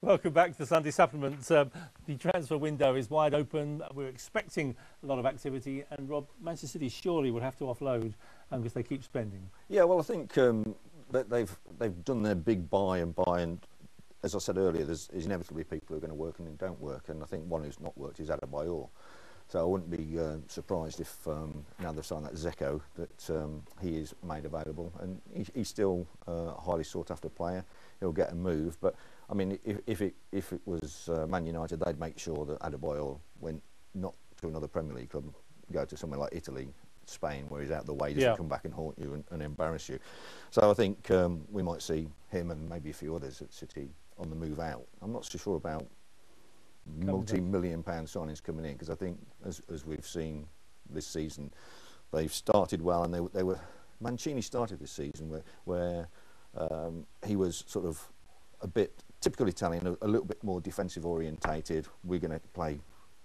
Welcome back to the Sunday Supplement. The transfer window is wide open. We're expecting a lot of activity, and Rob, Manchester City surely would have to offload because they keep spending. Yeah, well, I think that they've done their big buy, and as I said earlier, there's inevitably people who are going to work and who don't work, and I think one who's not worked is Adebayor. So I wouldn't be surprised if now they've signed that Zeko that he is made available, and he's still a highly sought after player. He'll get a move, but I mean, if it was Man United, they'd make sure that Adebayor went not to another Premier League club, go to somewhere like Italy, Spain, where he's out the way, doesn't come back and haunt you and embarrass you. So I think we might see him and maybe a few others at City on the move out. I'm not so sure about multi-million-pound signings coming in, because I think as we've seen this season, they've started well, and they were Mancini started this season where he was sort of a bit typical Italian, a little bit more defensive orientated. We're going to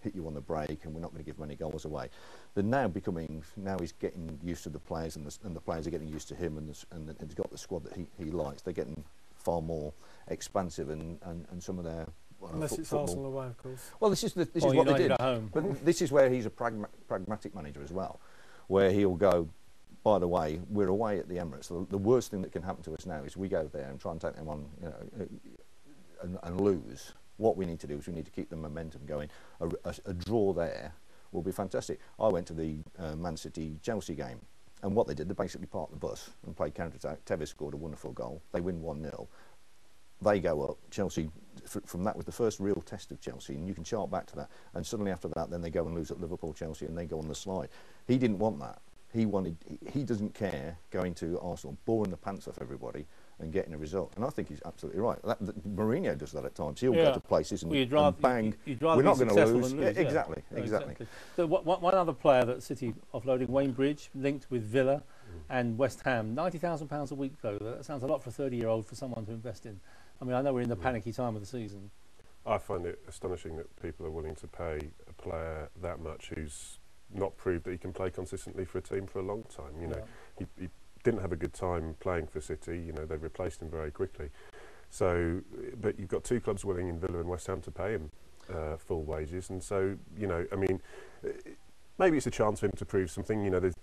hit you on the break, and we're not going to give many goals away. They're now he's getting used to the players, and the players are getting used to him, and he's got the squad that he likes. They're getting far more expansive, and some of their unless it's football. Arsenal away, of course. Well, this is what they did. At home. But this is where he's a pragmatic manager as well, where he'll go, by the way, we're away at the Emirates. The worst thing that can happen to us now is we go there and try and take them on, and lose. What we need to do is we need to keep the momentum going. A draw there will be fantastic. I went to the Man City-Chelsea game, and what they did, they basically parked the bus and played counter-attack. Tevez scored a wonderful goal. They win 1-0. They go up. Chelsea, from that was the first real test of Chelsea, and you can chart back to that. And suddenly after that, then they go and lose at Liverpool, Chelsea, and they go on the slide. He didn't want that. He doesn't care going to Arsenal, boring the pants off everybody and getting a result. And I think he's absolutely right. Mourinho does that at times. He'll go to places and bang. We're not going to lose. Yeah, exactly. So one other player that City offloading, Wayne Bridge, linked with Villa and West Ham. £90,000 a week, though. That sounds a lot for a 30-year-old for someone to invest in. I mean, I know we're in the panicky time of the season. I find it astonishing that people are willing to pay a player that much who's not proved that he can play consistently for a team for a long time. You know, he didn't have a good time playing for City. You know, they replaced him very quickly. So, but you've got two clubs willing in Villa and West Ham to pay him full wages, and so, you know, I mean, maybe it's a chance for him to prove something. You know, the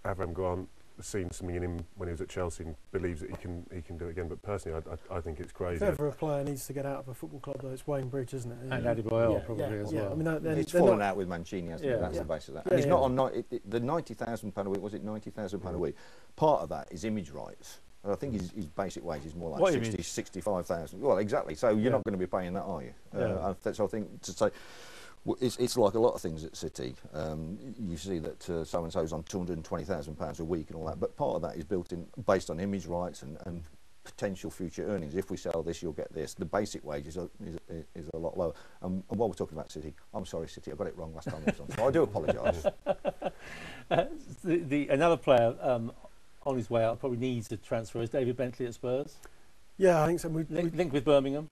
Avram Grant seen something in him when he was at Chelsea and believes that he can do it again. But personally, I think it's crazy. If ever a player needs to get out of a football club, though, it's Wayne Bridge, isn't it? And Adebayor probably as well. I mean, it's fallen out with Mancini, hasn't it? That's the base of that. And he's not on the £90,000 a week. Was it £90,000 a week? Part of that is image rights. I think his basic wage is more like 65,000. Well, exactly. So you're not going to be paying that, are you? So I think to say. It's like a lot of things at City. You see that so and so's on £220,000 a week and all that, but part of that is based on image rights and potential future earnings. If we sell this, you'll get this. The basic wage is a lot lower. And while we're talking about City, I'm sorry, City, I got it wrong last time I was on, so I do apologise. Another player on his way out probably needs a transfer is David Bentley at Spurs. Yeah, I think so. Linked with Birmingham.